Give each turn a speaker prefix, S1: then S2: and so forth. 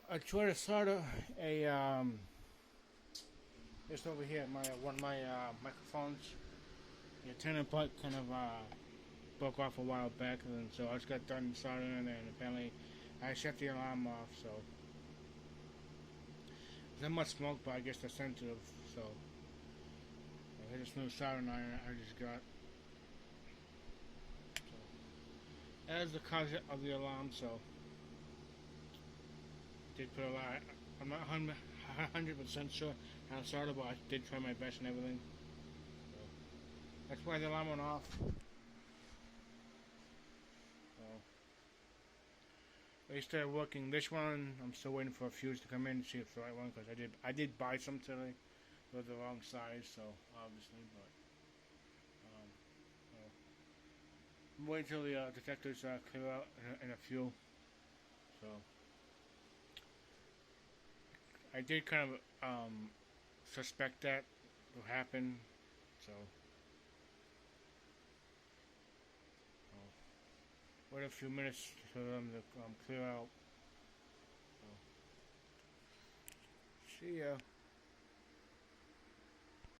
S1: I tried to solder a just over here my one of my microphones. The antenna plug kind of broke off a while back, and so I just got done soldering in there, and apparently I shut the alarm off. So there's not much smoke, but I guess they're sensitive. So I hit this new soldering iron I just got. So as the cause of the alarm, so I did put a lot. I'm not 100% sure how to solder, but I did try my best and everything. So that's why the alarm went off. So they started working this one. I'm still waiting for a fuse to come in to see if it's the right one, because I did buy some today with the wrong size, so obviously, but so I'm waiting till the detectors clear out and a fuel. So I did kind of suspect that will happen. So wait a few minutes for them to clear out. So, see ya.